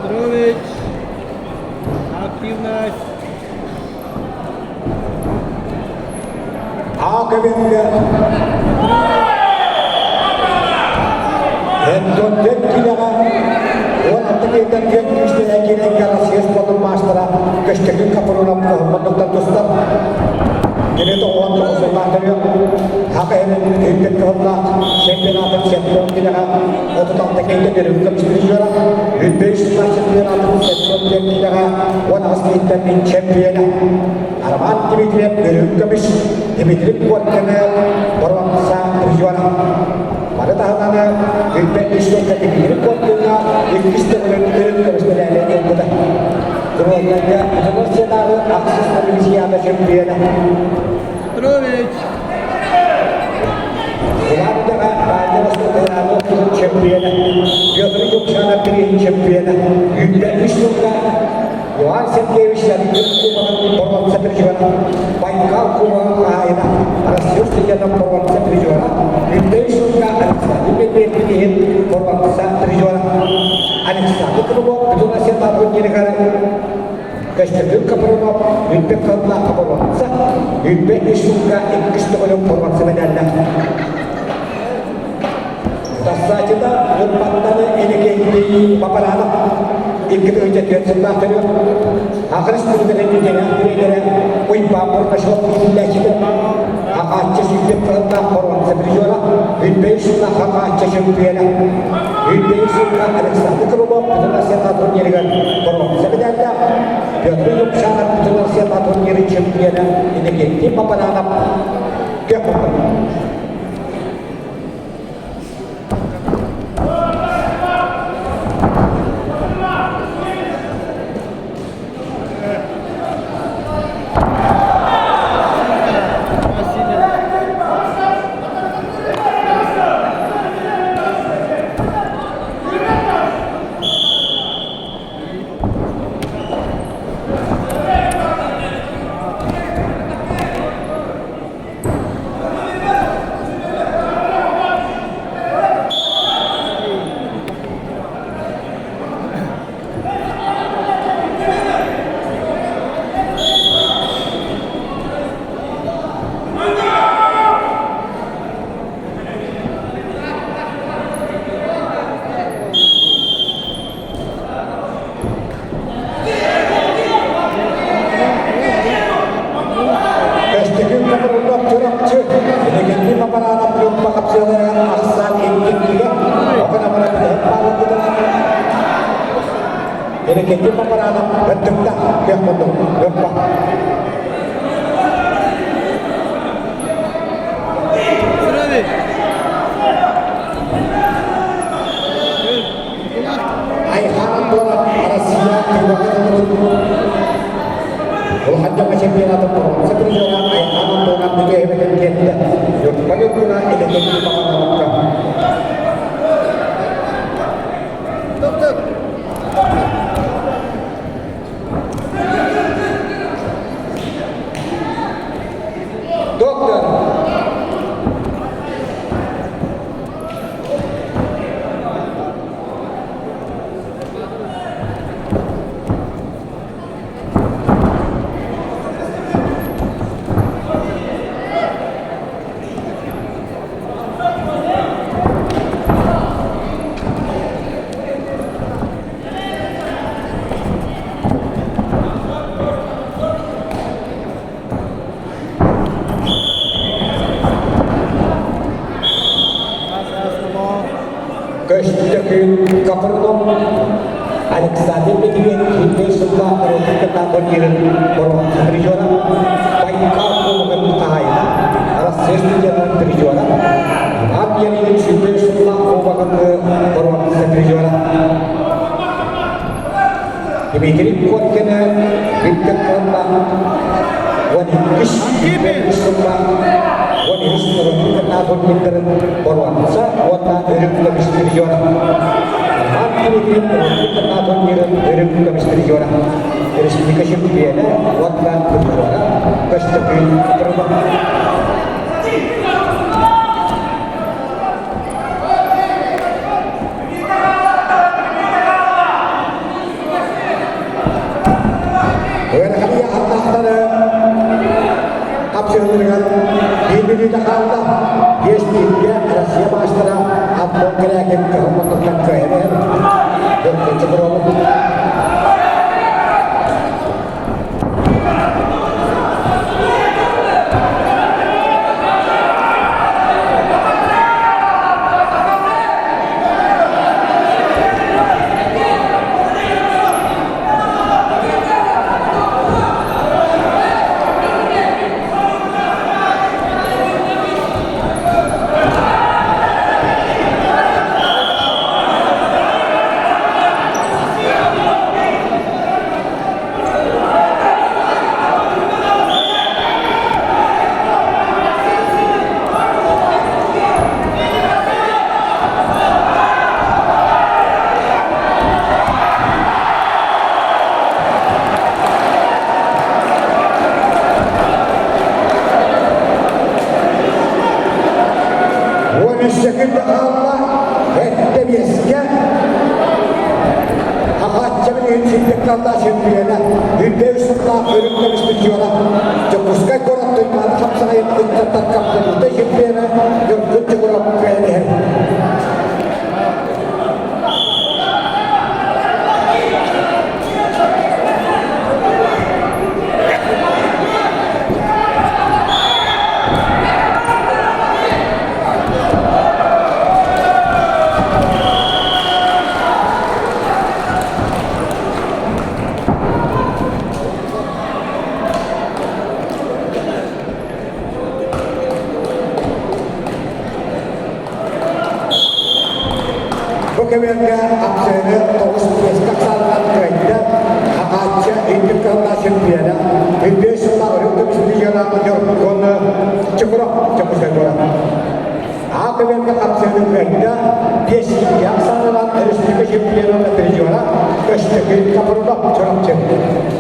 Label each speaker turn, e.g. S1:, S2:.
S1: Петрович, активность.
S2: Akabinde Henton Dekkilaga ona tekinden geçmişte ekinen karasıyız patron maçlara köştekin kapırına mutluluktan dostlar. Yine de o anda sonlandırıyor. Hak erin ülket kahırla şempiyonatın şempiyonu dilaga otudan tekinde bir ülke bitiriciyorlar. 1500 şempiyonatın şempiyonu dilaga ona askıyitten bin şempiyonu. Arman Dimitriyev bir ülke biş Dimitriyev kuatkanı Borwaksa Trijuana. Pada tahanan ülke işlekte Dimitriyev kuatkanı ikiste ülke bitiricilerle yolda. Kemudian Universitas Akses Provincial Sempiana.
S1: Петрович.
S2: Ulandaga Raja Sekolah Sempiana. Biotri Yuksana Piri Sempiana. Yuda Vishnuka. Yohan Setkevich dari Kumahan Borwaksa Trijuana. Baikal Kumahan Kahina. Rasius Trijuana Borwaksa Trijuana. Yuda Vishnuka Anissa. Yuda Pirihin Borwaksa Trijuana. Anissa. Itu kedua kedua siapa pun jadi kan. Köştekin kapırına ülke kadına kapırmaksa, ülke işunga ikişte olum pormaksa bedenler. Tasacıda yurtbattanı enekeyi paparana ilk önce diyorsunlar diyor. Akırış kulübüne bireyleri uyupa portaşılık ilgileşti. Hakatçı sürdük kadına pormaksa biliyorlar. Ülke işunga hakatçı sürdüğüne. Ülke işunga Alexander Krumov kadına setatın yerigen pormaksa bedenler. Piotr Yuksana Putra Setatun Yeri Sempiana ini tim papananap kepokan. Ini kita paparana bentuknya yang bentuk gempa. Ayhan bola Asia kebanyakan turun. Kalau hanya macam dia atau apa, seperti orang Ayhan bola dia hebat dia. Banyak guna ini kita paparana. Dokter. Köştekin kapırdım. Alexander Petivin Hindu sebelah merupakan tahun kirim Borwaksa Trijuana. Baik kau mengenai aras sesi jalan Trijuana. Dimitri Kotkina, Victor Kamba, Wanikis, Sumba, Wanis, Kenakon Winter, Borwansa, Wata, Erik Kamistri Jora. Dimitri Kenakon Erik Kamistri Jora. Resmi Piana, Wata, Berjuara, Kastapin, Perubahan. Dengan ini Jakarta, yes dia Asia Master atau kreatif kehormatan KNR dan kecepatan. Sakit Allah, hati biasanya. Amat jangan insik Allah sendirian. Hidup sudah berubah sejauh. Jepuskan korang tu mantap saya untuk terkap dan sendirian. Yang tujuh orang kaya. Kemudian absennya terus kesalahan kerja aja ini kerana sendirian ini semua untuk sendirian menyerahkan cukup sekali. Kemudian absennya kerja dia siap salah harus dikasih sendirian terjual. Kesempatan kapan dah curang.